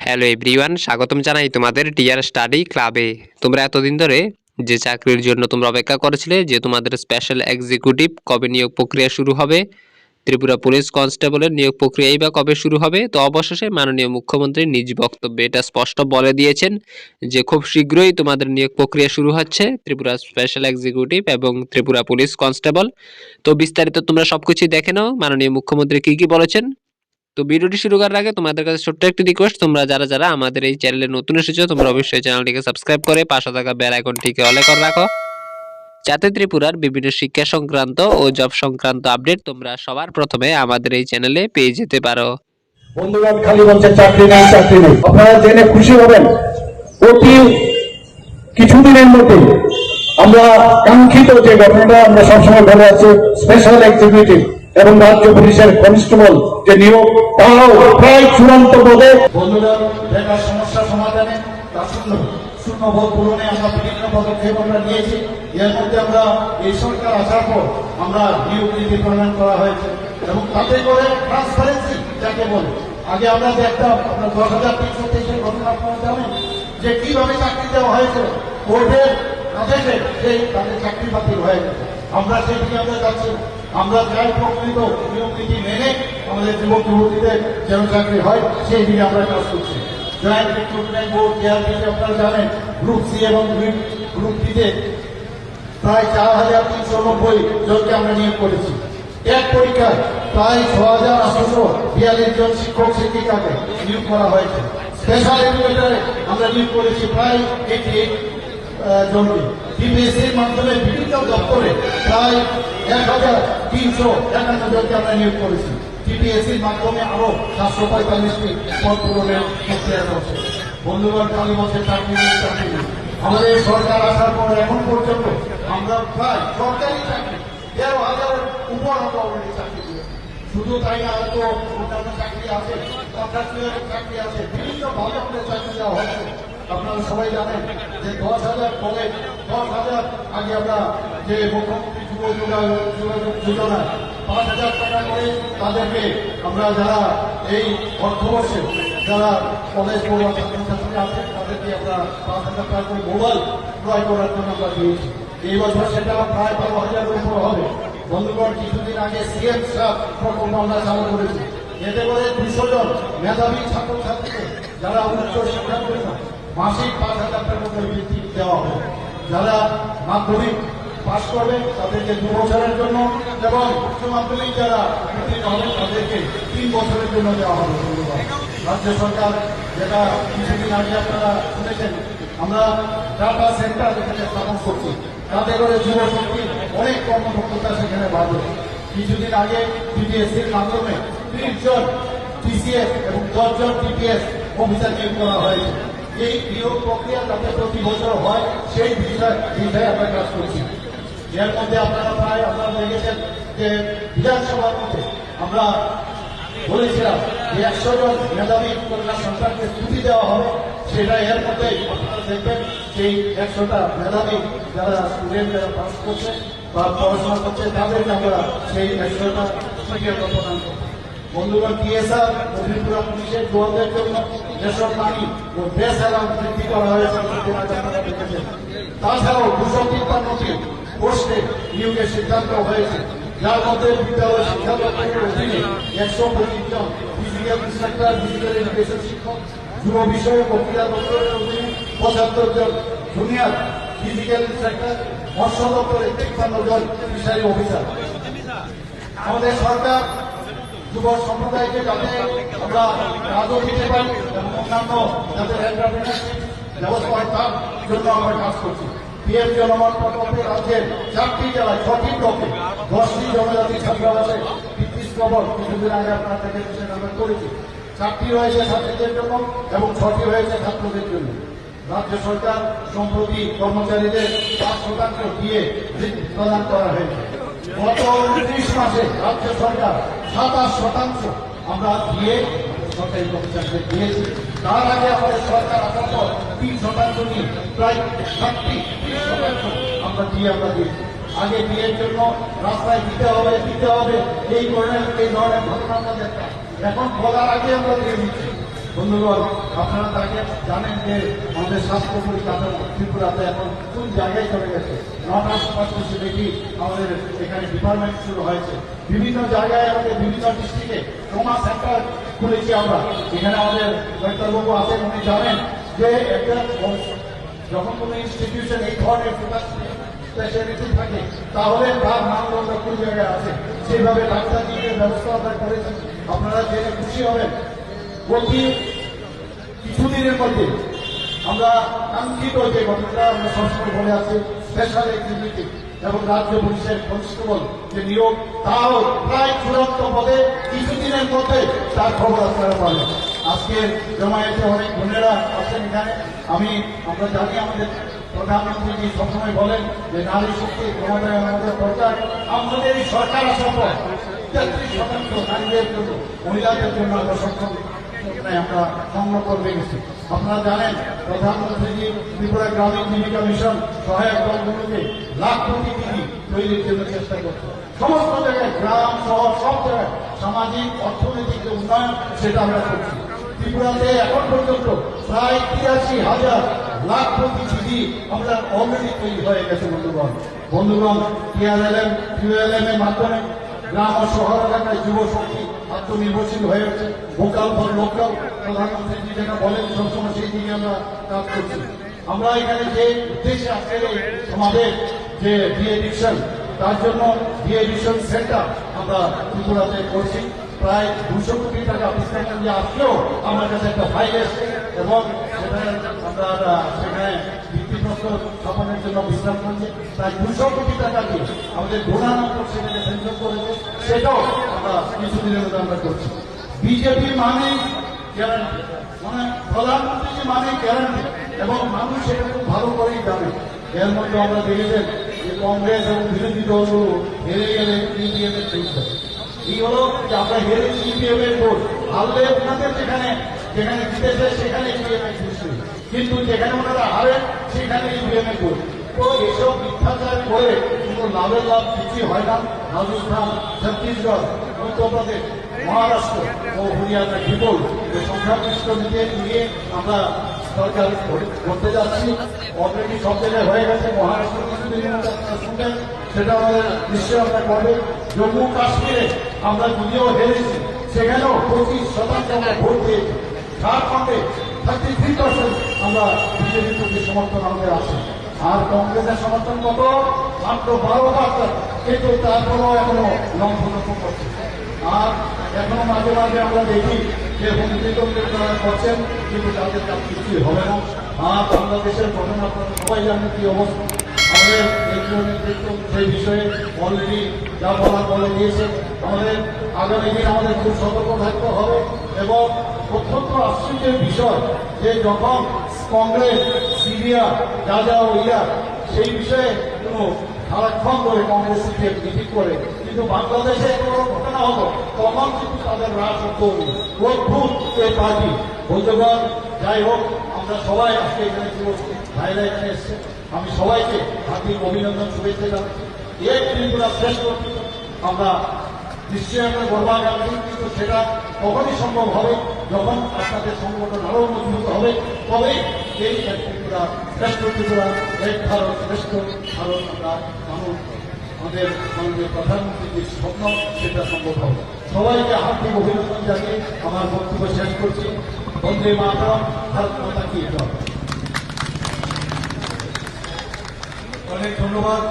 Hello everyone, স্বাগতম জানাই তোমাদের ডিয়ার স্টাডি ক্লাবে। তোমরা এতদিন ধরে যে চাকরির জন্য তোমরা অপেক্ষা করেছিলে যে তোমাদের স্পেশাল এক্সিকিউটিভ কবে নিয়োগ প্রক্রিয়া শুরু হবে, ত্রিপুরা পুলিশ কনস্টেবলের নিয়োগ প্রক্রিয়াই বা কবে শুরু হবে, তো অবশেষে মাননীয় মুখ্যমন্ত্রী নিজ বক্তব্যে এটা স্পষ্ট বলে দিয়েছেন যে খুব শীঘ্রই তোমাদের নিয়োগ প্রক্রিয়া শুরু হচ্ছে ত্রিপুরা স্পেশাল এক্সিকিউটিভ এবং ত্রিপুরা পুলিশ কনস্টেবল। তো বিস্তারিত তোমরা সবকিছুই দেখে নাও মাননীয় মুখ্যমন্ত্রী কি বলেছেন। তো ভিডিওটি শুরু করার আগে তোমাদের কাছে ছোট্ট একটি রিকোয়েস্ট, তোমরা যারা আমাদের এই চ্যানেলে নতুন এসেছো তোমরা অবশ্যই চ্যানেলটিকে সাবস্ক্রাইব করে পাশে থাকা বেল আইকনটিকে অলে করে রাখো, যাতে ত্রিপুরার বিভিন্ন শিক্ষা সংক্রান্ত ও জব সংক্রান্ত আপডেট তোমরা সবার প্রথমে আমাদের এই চ্যানেলে পেয়ে যেতে পারো। বন্ধুগণ, খালি বলছে চাকরি নেই। আপনারা জেনে খুশি হবেন অতি কিছুদিনের মধ্যে আমরা কাঙ্ক্ষিত যে ঘটনাটা আমরা সবসময় বলে আছি, স্পেশাল এক্সিকিউটিভ এবং রাজ্য পুলিশের কনস্টেবল যে নিয়োগ, তাও প্রায় চূড়ান্ত পদে। বন্ধুরা, বেকার সমস্যা সমাধানে শূন্যবোধ পূরণে আমরা বিভিন্ন পদক্ষেপ আমরা নিয়েছি। এর মধ্যে আমরা এই সরকার আসার পর আমরা নিয়োগ নীতি প্রণয়ন করা হয়েছে এবং তাতে করে ট্রান্সপারেন্সি যাকে বলে, আগে আমরা দেখতাম আপনার 10,323 ঘটনা আপনারা জানেন যে কিভাবে চাকরি দেওয়া হয়েছে, কোর্টের আদেশে সেই তাদের চাকরি বাতিল হয়ে গেছে। আমরা সেই দিকে আমরা যাচ্ছি, আমরা যাই প্রকৃত নিয়ম নীতি মেনে আমাদের যুবক যুবতীদের যেন চাকরি হয় সেই দিকে আমরা কাজ করছি। জয়েন্ট রিক্রুটমেন্ট বোর্ড জেআরপিতে আপনারা জানেন গ্রুপ সি এবং গ্রুপ ডিতে প্রায় 4,390 জনকে আমরা নিয়োগ করেছি। এক পরীক্ষায় প্রায় 6,842 জন শিক্ষক শিক্ষিকাকে নিয়োগ করা হয়েছে। স্পেশাল এডুকেটরে আমরা নিয়োগ করেছি প্রায় 88 জনকে। ডিপিএসসির মাধ্যমে বিভিন্ন দপ্তরে প্রায় 1,351 জনকে আমরা নিয়োগ করেছি। ডিপিএসসির মাধ্যমে আরো 745টি পদ পূরণের প্রক্রিয়া চলছে। বন্ধুগণ, খালি বলছে চাকরি আমাদের সরকার আসার পর এখন পর্যন্ত আমরা প্রায় সরকারি চাকরি 13,000 উপর আমরা অলরেডি চাকরি দিয়েছি। শুধু তাই না, হয়তো অন্যান্য চাকরি আছে, কন্ট্রাক্টুয়াল চাকরি আছে, বিভিন্ন ভাবে আমাদের চাকরি দেওয়া হচ্ছে। আপনারা সবাই জানেন যে 10,000 কলেজ, 10,000 আগে আমরা যে মুখ্যমন্ত্রী যুব যোগাযোগ যোজনা 5,000 টাকা করে তাদেরকে আমরা যারা এই অর্থবর্ষে যারা কলেজ পড়ুয়া ছাত্রছাত্রী আছে তাদেরকে আমরা 5,000 টাকা করে মোবাইল ক্রয় করার জন্য আমরা দিয়েছি। এই বছর সেটা প্রায় 12,000 উপর হবে। বন্ধুগণ, কিছুদিন আগে সিএম সাহেব প্রকল্প আমরা চালু করেছি। এতে করে 200 জন মেধাবী ছাত্রছাত্রীকে যারা উচ্চ শিক্ষা করেছে মাসিক 5,000 টাকা করে বৃত্তি দেওয়া হবে। যারা মাধ্যমিক পাস করবে তাদেরকে 2 বছরের জন্য এবং উচ্চ মাধ্যমিক যারা উত্তীর্ণ হবে তাদেরকে 3 বছরের জন্য দেওয়া হবে। রাজ্য সরকার যেটা কিছুদিন আগে আপনারা শুনেছেন, আমরা ডাটা সেন্টার এখানে স্থাপন করছি, তাতে করে যুবশক্তি অনেক কর্মদক্ষতা সেখানে বাড়বে। কিছুদিন আগে ডিপিএসসির মাধ্যমে 30 জন টিসিএস এবং 10 জন টিপিএস অফিসার নিয়োগ করা হয়েছে। এই নিয়োগ প্রক্রিয়া যাতে প্রতি বছর হয় সেই বিষয়ে আমরা কাজ করছি। এর মধ্যে আপনারা দেখেছেন যে বিধানসভার মধ্যে আমরা বলেছিলাম যে 100 জন মেধাবী কন্যা সন্তানকে ছুটি দেওয়া হবে। সেটা এর মধ্যে আপনারা দেখবেন সেই 100টা মেধাবী যারা স্টুডেন্ট যারা পাস করছে বা পড়াশোনা করছে তাদেরকে আমরা সেই 100টা ছুটি আমরা প্রদান করব। বন্ধুগণ, টিএসআর ও ত্রিপুরা পুলিশের জওয়ানদের জন্য যেসব পানি ও বেস অ্যালাউন্স বৃদ্ধি করা হয়েছে আপনারা দেখেছেন। তাছাড়াও 253টি পোস্টে নিয়োগের সিদ্ধান্ত হয়েছে, যার মধ্যে বিদ্যালয় শিক্ষা দপ্তরের অধীনে 125 জন ফিজিক্যাল ইন্সট্রাক্টর, ফিজিক্যাল এডুকেশন শিক্ষক, যুব বিষয়ক ও ক্রীড়া দপ্তরের অধীনে 75 জন জুনিয়র ফিজিক্যাল ইন্সট্রাক্টর, মৎস্য দপ্তরে 53 জন ফিশারি অফিসার। আমাদের সরকার যুব সম্প্রদায়কে যাতে আমরা কাজও দিতে পারি এবং অন্যান্য যাদের এন্টারপ্রেনারশিপ ব্যবস্থা হয় তার জন্য আমরা কাজ করছি। পিএম জনমত প্রকল্পে রাজ্যের 4টি জেলায় 6টি ব্লকে 10টি জনজাতি ছাত্রাবাসে ব্রিটিশ খবর কিছুদিন আগে আপনারা দেখেছেন, সেটা আমরা করেছি। 4টি রয়েছে ছাত্রীদের জন্য এবং 6টি রয়েছে ছাত্রদের জন্য। রাজ্য সরকার সম্প্রতি কর্মচারীদের 5% দিয়ে প্রদান করা হয়েছে। গত 29 মাসে রাজ্য সরকার 27% আমরা দিয়ে সরকারি কর্মচারীদের দিয়েছি। তার আগে আমাদের সরকার আসার পর 3% নিয়ে প্রায় 30% আমরা দিয়েছি। আগে বিয়ের জন্য রাস্তায় দিতে হবে এই ধরনের ঘটনা আমরা দেখতাম। এখন বলার আগে আমরা দিয়ে দিচ্ছি। বন্ধুগণ, আপনারা তাকে জানেন যে আমাদের স্বাস্থ্য পরিকাঠামো ত্রিপুরাতে এখন কোন জায়গায় চলে গেছে। নটা সুপার স্পেশালিটি আমাদের এখানে ডিপার্টমেন্ট শুরু হয়েছে। বিভিন্ন জায়গায় আমাদের বিভিন্ন ডিস্ট্রিক্টে ট্রমা সেন্টার খুলেছি আমরা। এখানে আমাদের ডাক্তারবাবু আছেন, উনি জানেন যে একটা যখন কোনো ইনস্টিটিউশন এই ধরনের স্পেশালিটি থাকে তাহলে তার মানদণ্ড কোন জায়গায় আছে, সেইভাবে ডাক্তারদের ব্যবস্থা আমরা করেছি। আপনারা জেনে খুশি হবেন, প্রতি কিছুদিনের মধ্যে আমরা কাঙ্ক্ষিত যে ঘটনাটা আমরা সবসময় বলে আছি, স্পেশাল এক্সিকিউটিভ এবং রাজ্য পুলিশের কনস্টেবল যে নিয়োগ, তাও প্রায় চূড়ান্ত পদে কিছুদিনের মধ্যে তার খবর আপনারা পাবেন। আজকে জমায়েতে অনেক বোনেরা আছেন এখানে। আমরা জানি আমাদের প্রধানমন্ত্রী সবসময় বলেন যে নারী শক্তি ক্ষমতায় আমাদের দরকার। আমাদের এই সরকার আসার পর 33% নারীদের জন্য, মহিলাদের জন্য আমরা সক্ষম আমরা সংরক্ষণ রেখেছি। আপনারা জানেন প্রধানমন্ত্রী ত্রিপুরা গ্রামীণ জীবিকা মিশন সহায়ক দলগুলোকে লাখ কোটি টাকা তৈরির জন্য চেষ্টা করছে। সমস্ত জায়গায় গ্রাম শহর সব জায়গায় সামাজিক অর্থনৈতিক যে উন্নয়ন সেটা আমরা করছি। ত্রিপুরাতে এখন পর্যন্ত প্রায় 83,000 লাখ কোটি চিঠি আমরা অলরেডি তৈরি হয়ে গেছে। বন্ধুগণ, TRLM, QLM এর মাধ্যমে গ্রাম ও শহর এলাকায় যুব শক্তি আত্মনির্ভরশীল হয়ে উঠছে। ভোকাল ফর লোকাল প্রধানমন্ত্রী যেটা বলেন সবসময় সেই দিকে আমরা কাজ করছি। আমরা এখানে যে উদ্দেশ্যে আজকের আমাদের যে ডিএডিকশন, তার জন্য ডিএডিকশন সেন্টার আমরা ত্রিপুরাতে করছি। প্রায় 200 কোটি টাকা বিশ্লেষণ যে আসলেও আমার কাছে একটা ফাইল এসছে এবং সেখানে আমরা সেখানে ভিত্তিপ্রস্তর স্থাপনের জন্য বিশ্রাম করছি। প্রায় 200 কোটি টাকা দিয়ে আমাদের ডোনার নম্বর সেখানে সেন্সর করেছে, সেটাও আমরা কিছুদিনের মধ্যে আমরা করছি। বিজেপি মানে গ্যারান্টি, মানে প্রধানমন্ত্রী মানে গ্যারান্টি, এবং মানুষ সেটা খুব ভালো করেই জানে। এর মধ্যে আমরা দেখেছেন যে কংগ্রেস এবং বিরোধী দলগুলো হেরে গেলে ইভিএম এর চেষ্টা। এই হলো যে আমরা হেরেছি ইভিএম এর ভোট, হারলে ওনাদের যেখানে যেখানে জিতেছে সেখানে ইভিএম এর সৃষ্টি, কিন্তু যেখানে ওনারা হারেন সেখানে ইভিএম এর ভোট। তো এইসব মিথ্যাচার করে কোনো লাভের লাভ কিছুই হয় না। রাজস্থান, ছত্তিশগড়, মধ্যপ্রদেশ, মহারাষ্ট্র ও হরিয়ানা কেবল সংখ্যাগরিষ্ঠ নিয়ে আমরা সরকার করতে যাচ্ছি। অলরেডি সব জায়গায় হয়ে গেছে। মহারাষ্ট্র কিছুদিন আপনারা শুনবেন, সেটা আমাদের নিশ্চয়ই আমরা করবে। জম্মু কাশ্মীরে আমরা যদিও হেরেছি, সেখানেও 25% আমরা ভোট দিয়েছি। ঝাড়খণ্ডে 33% আমরা বিজেপির প্রতি সমর্থন আমাদের আছে। আর কংগ্রেসের সমর্থন কত? মাত্র 12%, কিন্তু তারপরেও এখনো লঙ্ঘন করছে। আর এখনো মাঝে মাঝে আমরা দেখি যে হুমকিতন্ত্রের তারা করছেন, কিন্তু তাদের কাজ কিছুই হবে না। আর বাংলাদেশের ঘটনা আপনারা সবাই জানেন কি অবস্থা। আমাদের কেন্দ্রীয় নেতৃত্ব সেই বিষয়ে অলরেডি যা বলার বলে দিয়েছে। আমাদের আগামী দিন আমাদের খুব সতর্ক থাকতে হবে। এবং অত্যন্ত আশ্চর্যের বিষয় যে যখন কংগ্রেস, সিরিয়া, গাজা ও ইরাক সেই বিষয়ে কোনো সারাক্ষণ ধরে কংগ্রেস মিটিং করে, কিন্তু বাংলাদেশে কোনো ঘটনা হলো তখন কিন্তু তাদের রাজ অদ্ভুত এই পার্টি। বন্ধুগণ, যাই হোক, আমরা সবাই আজকে এখানে ভাইরা এখানে এসছে। আমি সবাইকে হার্দিক অভিনন্দন, শুভেচ্ছা জানাচ্ছি। এক ত্রিপুরা শ্রেষ্ঠ আমরা নিশ্চয়ই আমরা গর্বাগামী, কিন্তু সেটা তখনই সম্ভব হবে যখন আপনাদের সংগঠন আরও মজবুত হবে। তবেই এই এক ত্রিপুরা শ্রেষ্ঠ ত্রিপুরা, এক ভারত শ্রেষ্ঠ ভারত আমরা মানুষ আমাদের মাননীয় প্রধানমন্ত্রীর যে স্বপ্ন সেটা সম্ভব হবে। সবাইকে হার্দিক অভিনন্দন জানিয়ে আমার বক্তব্য শেষ করছি। বন্দে মাতরম, ভারত মাতা কি জয়। অনেক ধন্যবাদ।